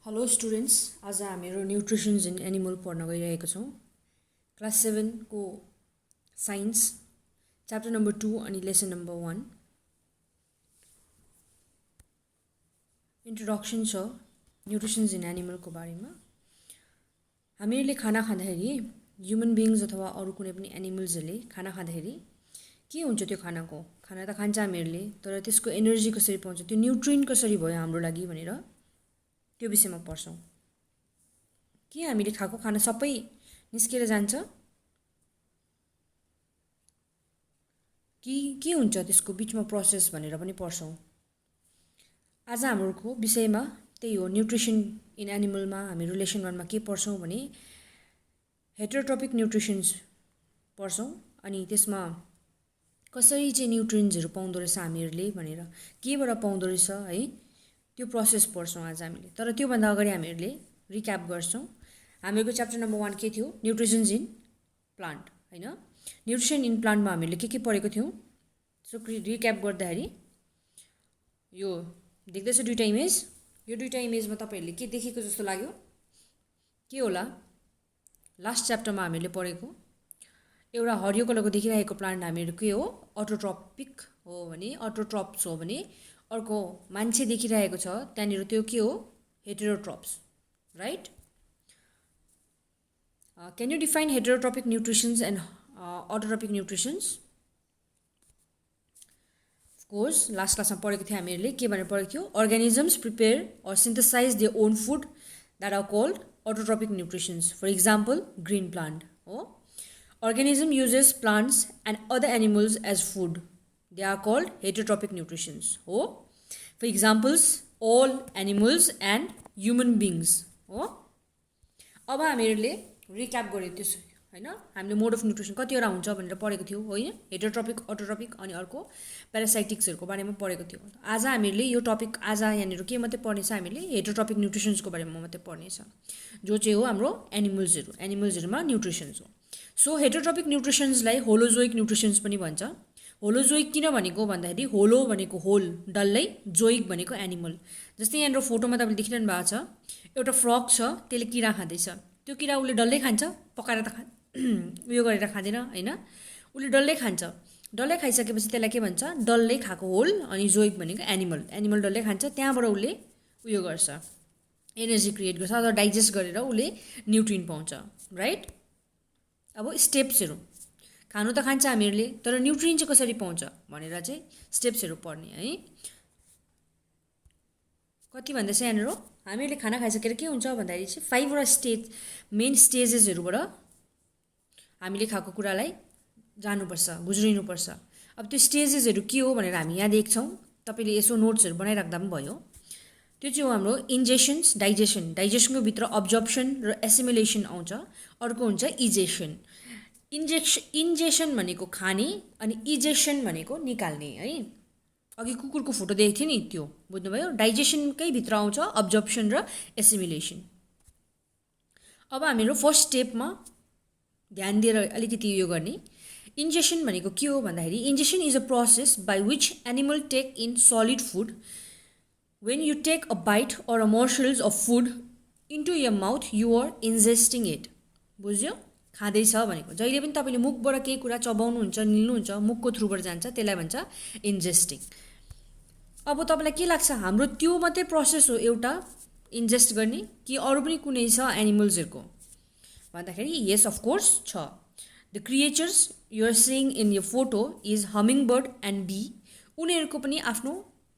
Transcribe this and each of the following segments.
Hello students, आज हामीहरू nutritions in animal पढ्न गइरहेको छौँ। क्लास 7 को साइन्स च्याप्टर नम्बर 2 अनि लेसन नम्बर 1 इन्ट्रोडक्सन छ न्युट्रिसन्स इन एनिमलको बारेमा। हामीहरूले खाना खाँदाखेरि ह्युमन बिङ्स अथवा अरू कुनै पनि एनिमल्सहरूले खाना खाँदाखेरि के हुन्छ त्यो खानाको? खाना त खान्छ हामीहरूले, तर त्यसको एनर्जी कसरी पाउँछ, त्यो न्युट्रिएन्ट कसरी भयो हाम्रो लागि भनेर त्यो विषयमा पढ्छौँ। के हामीले खाएको खाना सबै निस्केर जान्छ कि के हुन्छ त्यसको बिचमा प्रोसेस भनेर पनि पढ्छौँ। आज हाम्रो विषयमा त्यही हो, न्युट्रिसन इन एनिमलमा हामीहरू लेसन 1 मा के पढ्छौँ भने हेटेरोट्रोपिक न्युट्रिसन्स पढ्छौँ। अनि त्यसमा कसरी चाहिँ न्युट्रिएन्ट्सहरू पाउँदो रहेछ हामीहरूले भनेर, केबाट पाउँदो रहेछ है, त्यो प्रोसेस पढ्छौँ आज हामीले। तर त्योभन्दा अगाडि हामीहरूले रिक्याप गर्छौँ। हामीहरूको च्याप्टर नम्बर 1 के थियो? न्युट्रिसन्स इन प्लान्ट, होइन? न्युट्रिसन इन प्लान्टमा हामीले के पढेको थियौँ? सो रिक्याप गर्दाखेरि यो देख्दैछ दुईवटा इमेज, यो दुईवटा इमेजमा तपाईँहरूले के देखेको जस्तो लाग्यो? के होला? लास्ट च्याप्टरमा हामीले पढेको एउटा हरियो कलरको देखिरहेको प्लान्ट हामीहरू के हो? अटोट्रोपिक हो भने, अटोट्रोप्स हो भने, अर्को मान्छे देखिरहेको छ त्यहाँनिर त्यो के हो? Heterotrophs, right? Can you define heterotrophic nutritions and autotrophic nutritions? Of course last क्लासमा पढेको थियो हामीहरूले, के भनेर पढेको थियो? Organisms prepare or synthesize their own food that are called autotrophic nutritions. For example green plant हो, organism uses plants and other animals as food. They are called heterotropic nutritions. Oh, for examples, all animals and human beings. Oh, अब हामीहरूले recap गरेको थियो, होइन? हामीले मोड of nutrition कतिवटा हुन्छ भनेर पढेको थियो, होइन? हेटेरोट्रोपिक, अटोट्रोपिक अनि अर्को प्यारासाइटिक्सहरूको बारेमा पढेको थियो। आज हामीहरूले यो टपिक आज यहाँनिर के मात्रै पढ्नेछ? हामीले हेटेरोट्रोपिक न्युट्रिसन्सको बारेमा मात्रै पढ्नेछ, जो चाहिँ हो हाम्रो एनिमल्सहरूमा न्युट्रिसन्स हो। सो हेटेरोट्रोपिक न्युट्रिसन्सलाई होलोजोइक न्युट्रिसन्स पनि भन्छ। होलोजोइक किन भनेको भन्दाखेरि होलो भनेको होल, डल्लै, जोइक भनेको एनिमल। जस्तै यहाँनिर फोटोमा तपाईँले देखिरहनु भएको छ, एउटा फ्रग छ, त्यसले किरा खाँदैछ। त्यो किरा उसले डल्लै खान्छ, पकाएर त उयो गरेर खाँदैन, होइन? उसले डल्लै खान्छ। डल्लै खाइसकेपछि त्यसलाई के भन्छ? डल्लै खाएको होल। अनि जोइक भनेको एनिमल डल्लै खान्छ, त्यहाँबाट उसले उयो गर्छ, एनर्जी क्रिएट गर्छ अथवा डाइजेस्ट गरेर उसले न्युट्रिएन्ट पाउँछ, राइट? अब स्टेप्सहरू, खानु त खान्छ हामीहरूले, तर न्युट्रिएन्ट चाहिँ कसरी पाउँछ भनेर चाहिँ स्टेप्सहरू पढ्ने है। कति भन्दा चाहिँ यहाँनिर हामीहरूले खाना खाइसकेर के हुन्छ भन्दाखेरि चाहिँ 5वटा मेन स्टेजेसहरूबाट हामीले खाएको कुरालाई जानुपर्छ, गुज्रिनुपर्छ। अब त्यो स्टेजेसहरू के हो भनेर हामी यहाँ देख्छौँ, तपाईँले यसो नोट्सहरू बनाइराख्दा पनि भयो। त्यो चाहिँ हो हाम्रो इन्जेसन्स, डाइजेसनको भित्र अब्जर्प्सन र एसिमिलेसन आउँछ। अर्को हुन्छ इजेसन। इन्जेसन भनेको खाने अनि इजेसन भनेको निकाल्ने है। अघि कुकुरको फोटो देखेको थियो नि, त्यो बुझ्नुभयो? डाइजेसनकै भित्र आउँछ अब्जर्प्सन र एसिमिलेसन। अब हामीहरू फर्स्ट स्टेपमा ध्यान दिएर अलिकति यो गर्ने। इन्जेसन भनेको के हो भन्दाखेरि ingestion is a process by which animal take in solid food. When you take a bite or a morsels of food into your mouth, you are ingesting it. बुझ्यो? खाँदैछ भनेको जहिले पनि तपाईँले मुखबाट केही कुरा चबाउनुहुन्छ, निल्नुहुन्छ, मुखको थ्रुबाट जान्छ, त्यसलाई भन्छ इन्जेस्टिङ। अब तपाईँलाई के लाग्छ, हाम्रो त्यो मात्रै प्रोसेस हो एउटा इन्जेस्ट गर्ने कि अरू पनि कुनै छ एनिमल्सहरूको भन्दाखेरि येस अफकोर्स छ। The creatures you're seeing in your photo is hummingbird and bee. उनीहरूको पनि आफ्नो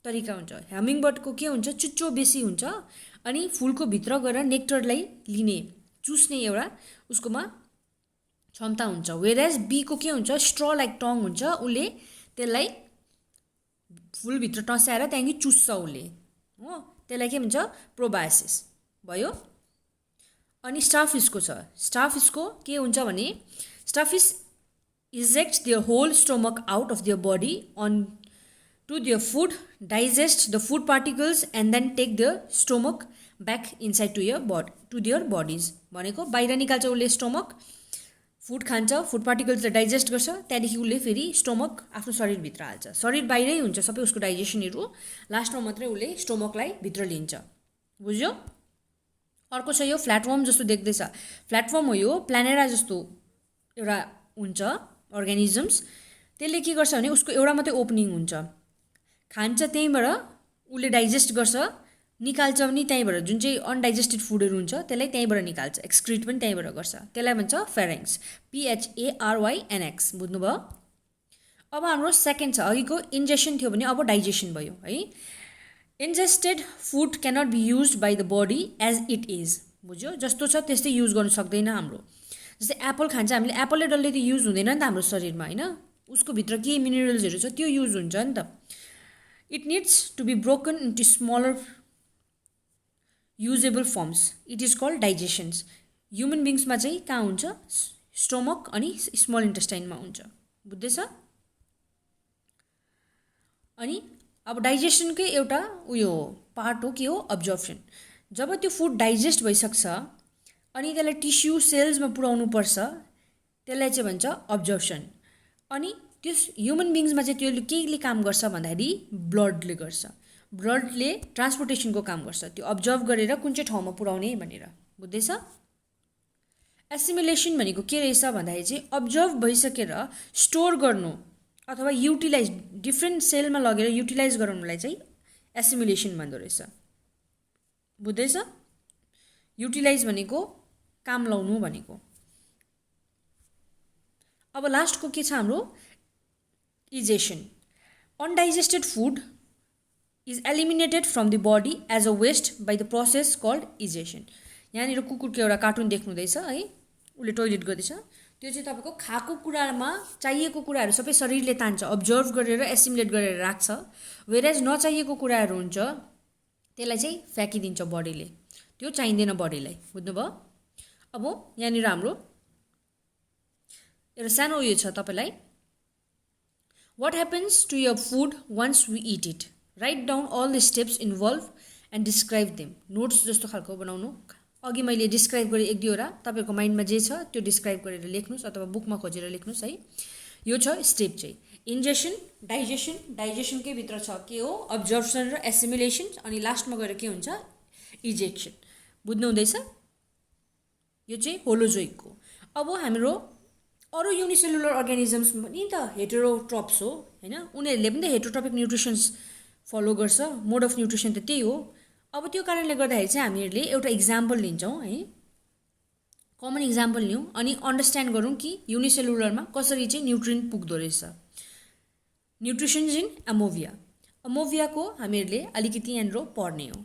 तरिका हुन्छ। हमिङ बर्डको के हुन्छ? चुच्चो बेसी हुन्छ अनि फुलको भित्र गएर नेक्टरलाई लिने, चुस्ने एउटा उसकोमा क्षमता हुन्छ। वेयरएज बीको के हुन्छ? स्ट्र लाइक टङ हुन्छ, उसले त्यसलाई फुलभित्र टस्याएर त्यहाँदेखि चुस्छ उसले, हो? त्यसलाई के भन्छ? प्रोबायोसिस भयो। अनि स्टारफिसको छ। स्टारफिसको के हुन्छ भने starfish eject their whole stomach out of their body on to their food, digest the food particles and then take their stomach back inside to their bodies. भनेको बाहिर निकाल्छ उसले स्टोमक, फुड खान्छ, फुड पार्टिकल्सलाई डाइजेस्ट गर्छ, त्यहाँदेखि उसले फेरि stomach आफ्नो शरीरभित्र हाल्छ। शरीर बाहिरै हुन्छ सबै उसको डाइजेसनहरू, लास्टमा मात्रै उसले स्टोमकलाई भित्र लिन्छ। बुझ्यो? अर्को छ यो फ्ल्याटवर्म जस्तो देख्दैछ, फ्ल्याटवर्म हो यो, प्लानेरा जस्तो एउटा हुन्छ अर्गानिजम्स। त्यसले के गर्छ भने उसको एउटा मात्रै ओपनिङ हुन्छ, खान्छ त्यहीँबाट, उसले डाइजेस्ट गर्छ, निकाल्छ पनि त्यहीँबाट, जुन चाहिँ अनडाइजेस्टेड फुडहरू हुन्छ त्यसलाई त्यहीँबाट निकाल्छ, एक्सक्रिट पनि त्यहीँबाट गर्छ, त्यसलाई भन्छ फेरेङ्क्स, PHARYNX, बुझ्नुभयो। अब हाम्रो सेकेन्ड छ, अघिको इन्जेक्सन थियो भने अब डाइजेसन भयो है। Ingested food cannot be use by the body as it is, बुझ्यो, जस्तो छ त्यस्तै युज गर्नु सक्दैन हाम्रो। जस्तै एप्पल खान्छ हामीले, एप्पलले डल्लै त युज हुँदैन नि त हाम्रो शरीरमा होइन, उसको भित्र के मिनरल्सहरू छ त्यो युज हुन्छ नि त। It needs to be broken into smaller usable forms, it is called digestions. Human बिङ्समा चाहिँ कहाँ हुन्छ, स्टोमक अनि स्मल इन्टेस्टाइनमा हुन्छ, बुझ्दैछ। अनि अब डाइजेसनकै एउटा उयो पार्ट हो, के हो, अब्जर्प्सन। जब त्यो फुड डाइजेस्ट भइसक्छ अनि त्यसलाई टिस्यु सेल्समा पुर्याउनु पर्छ, त्यसलाई चाहिँ भन्छ अब्जर्प्सन। अनि त्यस ह्युमन बिङ्समा चाहिँ त्यो केले काम गर्छ भन्दाखेरि ब्लडले गर्छ, ब्लडले ट्रान्सपोर्टेसनको काम गर्छ, त्यो अब्जर्भ गरेर कुन चाहिँ ठाउँमा पुर्याउने भनेर, बुझ्दैछ। एसिमिलेसन भनेको के रहेछ भन्दाखेरि चाहिँ अब्जर्भ भइसकेर स्टोर गर्नु अथवा युटिलाइज, डिफ्रेन्ट सेलमा लगेर युटिलाइज गराउनुलाई चाहिँ एसिमिलेसन भन्दो रहेछ, बुझ्दैछ। युटिलाइज भनेको काम लाउनु भनेको। अब लास्टको के छ हाम्रो, egestion. Undigested food is eliminated from the body as a waste by the process called egestion. यहाँनिर कुकुरको एउटा कार्टुन देख्नुहुँदैछ है, उसले टोइलेट गर्दैछ, त्यो चाहिँ तपाईँको खाएको कुरामा चाहिएको कुराहरू सबै शरीरले तान्छ, अब्जर्भ गरेर एसिमुलेट गरेर राख्छ, वेरेज नचाहिएको कुराहरू हुन्छ त्यसलाई चाहिँ फ्याँकिदिन्छ बडीले, त्यो चाहिँदैन बडीलाई, बुझ्नुभयो। अब यहाँनिर हाम्रो एउटा सानो उयो छ तपाईँलाई, what happens to your food once we eat it, write down all the steps involve and describe them. Notes जस्तो खालको बनाउनु, अघि मैले डिस्क्राइब गरेँ एक दुईवटा, तपाईँहरूको माइन्डमा जे छ त्यो डिस्क्राइब गरेर लेख्नुहोस् अथवा बुकमा खोजेर लेख्नुहोस् है। यो छ स्टेप चाहिँ इन्जेसन, डाइजेसन, डाइजेसनकै भित्र छ के हो, अब्जर्प्सन र एसिमिलेसन, अनि लास्टमा गएर के हुन्छ, इजेक्सन, बुझ्नु हुँदैछ। यो चाहिँ होलोजोइकको। अब हाम्रो अरू युनिसेलुलर अर्गानिजम्स पनि त हेटेरोट्रप्स हो होइन, उनीहरूले पनि त हेटेरोट्रपिक न्युट्रिसन्स फलो गर्छ, मोड अफ न्युट्रिसन त त्यही हो। अब त्यो कारणले गर्दाखेरि चाहिँ हामीहरूले एउटा इक्जाम्पल लिन्छौँ है, कमन इक्जाम्पल लिउँ अनि अन्डरस्ट्यान्ड गरौँ कि युनिसेलुलरमा कसरी चाहिँ न्युट्रिन पुग्दो रहेछ। न्युट्रिसन्स इन अमोभिया, अमोभियाको हामीहरूले अलिकति यहाँनिर पढ्ने हो,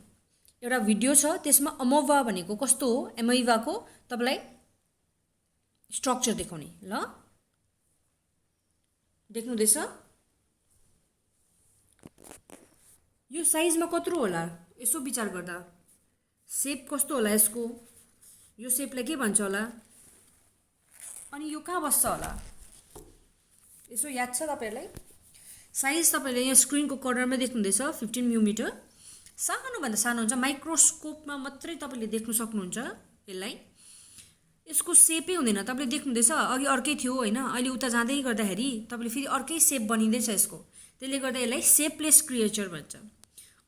एउटा भिडियो छ त्यसमा अमोभा भनेको कस्तो हो, एमोइभाको तपाईँलाई स्ट्रक्चर देखाउने, ल देख्नुहुँदैछ। यो साइजमा कत्रो होला यसो विचार गर्दा, सेप कस्तो होला यसको, यो सेपलाई के भन्छ होला, अनि यो कहाँ बस्छ होला, यसो याद छ तपाईँहरूलाई। साइज तपाईँले यहाँ स्क्रिनको कर्नरमा देख्नुहुँदैछ 15 मिलिमिटर, सानोभन्दा सानो हुन्छ, माइक्रोस्कोपमा मात्रै तपाईँले देख्नु सक्नुहुन्छ यसलाई, यसको सेपै हुँदैन। तपाईँले देख्नुहुँदैछ अघि अर्कै थियो होइन, अहिले उता जाँदै गर्दाखेरि तपाईँले फेरि अर्कै सेप बनिँदैछ यसको, त्यसले गर्दा यसलाई सेपलेस क्रिएचर भन्छ।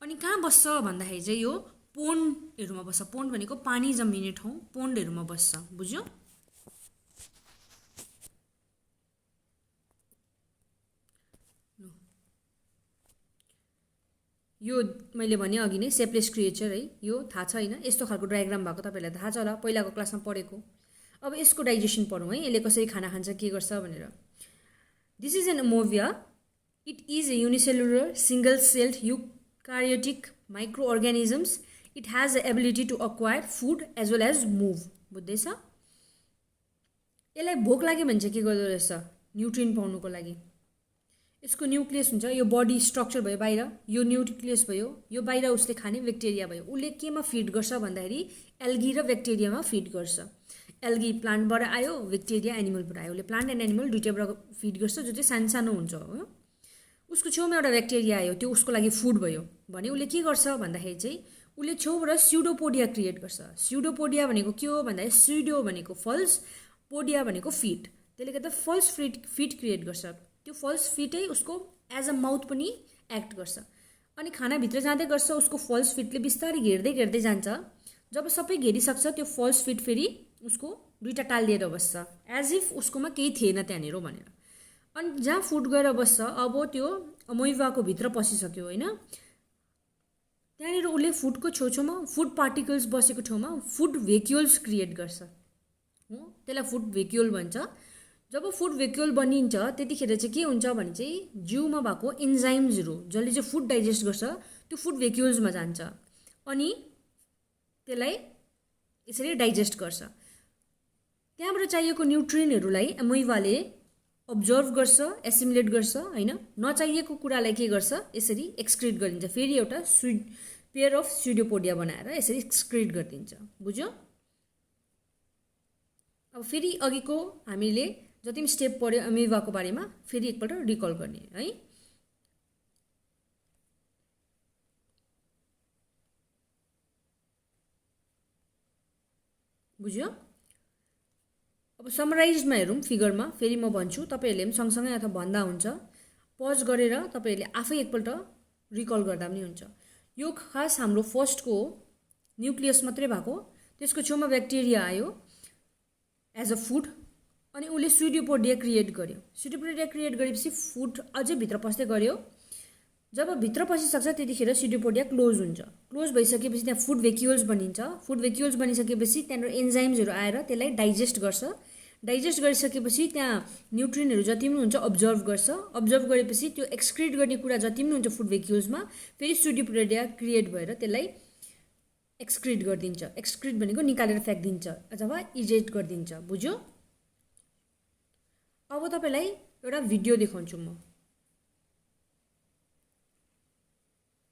अनि कहाँ बस्छ भन्दाखेरि चाहिँ यो पोन्डहरूमा बस्छ, पोन्ड भनेको पानी जमिने ठाउँ, पोन्डहरूमा बस्छ, बुझ्यो। यो मैले भने अघि नै सेपलेस क्रिएचर है, यो थाहा छ होइन, यस्तो खालको डायग्राम भएको तपाईँहरूलाई थाहा छ होला, पहिलाको क्लासमा पढेको। अब यसको डाइजेसन पढौँ है, यसले कसरी खाना खान्छ के गर्छ भनेर। This is an amoeba, it is a unicellular single celled eukaryotic micro organisms, it has the ability to acquire food as well as move, बुझ्दैछ। यसलाई भोक लाग्यो भने चाहिँ के गर्दो रहेछ, न्युट्रिन पाउनुको लागि यसको न्युक्लियस हुन्छ, यो बडी स्ट्रक्चर भयो बाहिर, यो न्युक्लियस भयो, यो बाहिर उसले खाने ब्याक्टेरिया भयो, उसले केमा फिड गर्छ भन्दाखेरि एल्गी र ब्याक्टेरियामा फिड गर्छ। एल्गी प्लान्टबाट आयो, ब्याक्टेरिया एनिमलबाट आयो, उसले प्लान्ट एन्ड एनिमल दुइटैबाट फिड गर्छ, जो चाहिँ सानो सानो हुन्छ हो। उसको छेउमा एउटा ब्याक्टेरिया आयो, त्यो उसको लागि फुड भयो भने उसले के गर्छ भन्दाखेरि चाहिँ उसले छेउबाट स्युडोपोडिया क्रिएट गर्छ। स्युडोपोडिया भनेको के हो भन्दाखेरि स्युडो भनेको फल्स, पोडिया भनेको फिट, त्यसले गर्दा फल्स फिट क्रिएट गर्छ। त्यो फल्स फिटै उसको एज अ माउथ पनि एक्ट गर्छ, अनि खानाभित्र जाँदै गर्छ, उसको फल्स फिटले बिस्तारै घेर्दै घेर्दै जान्छ, जब सबै घेरिसक्छ त्यो फल्स फिट फेरि उसको दुईवटा टाल दिएर बस्छ, एज इफ उसकोमा केही थिएन त्यहाँनिर भनेर। अनि जहाँ फुड गएर बस्छ अब त्यो अमोइभाको भित्र पसिसक्यो होइन, त्यहाँनिर उसले फुडको छेउछेउमा फुड पार्टिकल्स बसेको ठाउँमा फुड भेक्युल्स क्रिएट गर्छ हो, त्यसलाई फुड भेक्युल भन्छ। जब फुड भेक्युल बनिन्छ त्यतिखेर चाहिँ के हुन्छ भने चाहिँ जिउमा भएको इन्जाइम्सहरू जसले चाहिँ फुड डाइजेस्ट गर्छ त्यो फुड भेक्युल्समा जान्छ अनि त्यसलाई यसरी डाइजेस्ट गर्छ। त्यहाँबाट चाहिएको न्युट्रियनहरूलाई अमोइभाले अब्जर्भ गर्छ, एसिमुलेट गर्छ होइन, नचाहिएको कुरालाई के गर्छ यसरी एक्सक्रिट गरिदिन्छ, फेरि एउटा पेयर अफ स्युडोपोडिया बनाएर यसरी एक्सक्रिट गरिदिन्छ। बुझ्यो? अब फेरि अघिको हामीले जति पनि स्टेप पढ्यो अमोइभाको बारेमा फेरि एकपल्ट रिकल गर्ने है। बुझ्यो? अब समराइजमा हेरौँ फिगरमा, फेरि म भन्छु तपाईँहरूले पनि सँगसँगै अथवा भन्दा हुन्छ, पज गरेर तपाईँहरूले आफै एकपल्ट रिकल गर्दा पनि हुन्छ। यो खास हाम्रो फर्स्टको न्युक्लियस मात्रै भएको, त्यसको छेउमा ब्याक्टेरिया आयो एज अ फुड अनि उसले स्युडोपोडिया क्रिएट गर्यो। स्युडोपोडिया क्रिएट गरेपछि फुड अझै भित्र पस्दै गऱ्यो। जब भित्र पसिसक्छ त्यतिखेर स्युडोपोडिया क्लोज हुन्छ। क्लोज भइसकेपछि त्यहाँ फुड भेक्युल्स बनिन्छ। फुड भेक्युल्स बनिसकेपछि त्यहाँनिर एन्जाइम्सहरू आएर त्यसलाई डाइजेस्ट गर्छ। डाइजेस्ट गरिसकेपछि त्यहाँ न्युट्रियनहरू जति पनि हुन्छ अब्जर्भ गर्छ। अब्जर्भ गरेपछि त्यो एक्सक्रिट गर्ने कुरा जति पनि हुन्छ फुड भेक्युल्समा फेरि स्युडोपोडिया क्रिएट भएर त्यसलाई एक्सक्रिट गरिदिन्छ। एक्सक्रिट भनेको निकालेर फ्याँकिदिन्छ अथवा इजेक्ट गरिदिन्छ। बुझ्यो? अब तपाईँलाई एउटा भिडियो देखाउँछु म।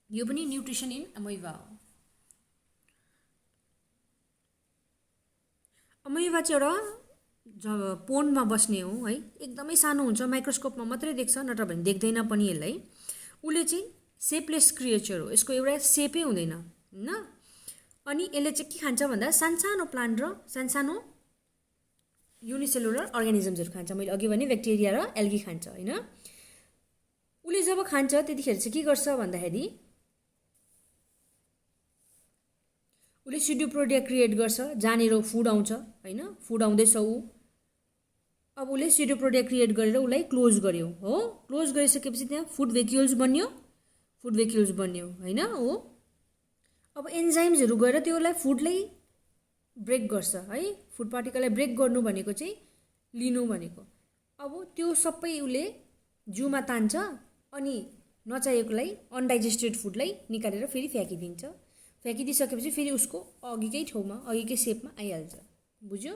यो पनि न्युट्रिसन इन अमोइभा हो। अमोइभा चाहिँ एउटा पोन्डमा बस्ने हो है, एकदमै सानो हुन्छ, माइक्रोस्कोपमा मात्रै देख्छ नत्र भने देख्दैन पनि यसलाई। उसले चाहिँ सेपलेस क्रिएचर हो, यसको एउटा सेपै हुँदैन होइन। अनि यसले चाहिँ के खान्छ भन्दा सानसानो प्लान्ट र सानसानो युनिसेलुलर अर्गानिजम्सहरू खान्छ। मैले अघि भने ब्याक्टेरिया र एल्गी खान्छ होइन। उसले जब खान्छ त्यतिखेर चाहिँ के गर्छ भन्दाखेरि उसले स्युडोपोडिया क्रिएट गर्छ, जहाँनिर फुड आउँछ होइन, फुड आउँदैछ ऊ। अब उसले स्युडोपोडिया क्रिएट गरेर उसलाई क्लोज गर्यो हो। क्लोज गरिसकेपछि त्यहाँ फुड भेक्युल्स बन्यो, फुड भेक्युल्स बन्यो होइन हो। अब एन्जाइम्सहरू गएर त्योलाई फुडलाई ब्रेक गर्छ है। फुड पार्टिकललाई ब्रेक गर्नु भनेको चाहिँ लिनु भनेको। अब त्यो सबै उसले जिउमा तान्छ अनि नचाहिएकोलाई अनडाइजेस्टेड फुडलाई निकालेर फेरि फ्याँकिदिन्छ। फ्याँकिदिइसकेपछि फेरि उसको अघिकै ठाउँमा अघिकै सेपमा आइहाल्छ। बुझ्यो?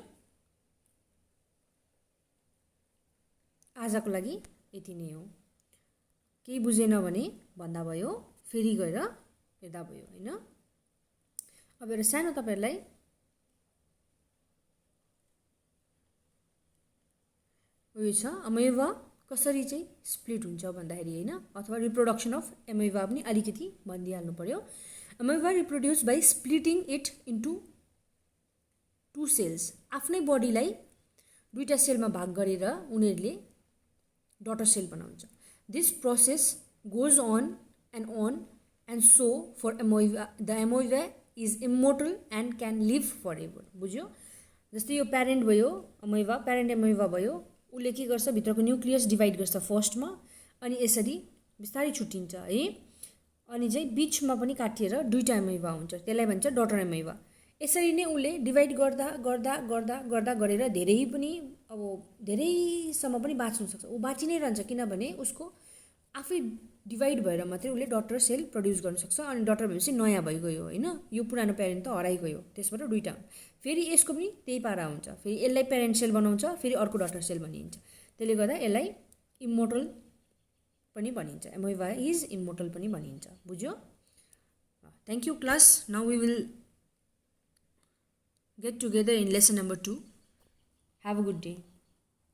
आजको लागि यति नै हो। केही बुझेन भने भन्दा भयो, फेरि गएर हेर्दा भयो होइन। अब एउटा सानो तपाईँहरूलाई उयो छ अमोइभा कसरी चाहिँ स्प्लिट हुन्छ भन्दाखेरि होइन, अथवा रिप्रोडक्सन अफ अमोइभा पनि अलिकति भनिदिइहाल्नु पर्यो। Amoeba reproduce by splitting it into 2 cells. आफ्नै बडीलाई दुईवटा सेलमा भाग गरेर उनीहरूले डटर सेल बनाउँछ। This process goes on and so for amoeba the amoeba is immortal and can live forever. बुझ्यो? जस्तै यो प्यारेन्ट भयो अमोइभा, प्यारेन्ट अमोइभा भयो, उसले के गर्छ भित्रको न्युक्लियस डिभाइड गर्छ फर्स्टमा अनि यसरी बिस्तारै छुट्टिन्छ है। अनि चाहिँ बिचमा पनि काटिएर दुईवटा अमोइभा हुन्छ, त्यसलाई भन्छ डटर अमोइभा। यसरी नै उसले डिभाइड गर्दा गर्दा गर्दा गर्दा गरेर धेरै पनि अब धेरैसम्म पनि बाँच्नु सक्छ। ऊ बाँचि नै रहन्छ किनभने उसको आफै डिभाइड भएर मात्रै उसले डटर सेल प्रड्युस गर्न सक्छ। अनि डटर भएपछि नयाँ भइगयो होइन, यो पुरानो प्यारेन्ट त हराइगयो, त्यसबाट दुईवटा फेरि यसको पनि त्यही पारा हुन्छ। फेरि यसलाई प्यारेन्ट सेल बनाउँछ, फेरि अर्को डटर सेल बनिन्छ। त्यसले गर्दा यसलाई इमोर्टल पनि भनिन्छ, अमोइभा इज इमोर्टल पनि भनिन्छ। बुझ्यो? Thank you class. Now we will get together in lesson number 2. Have a good day.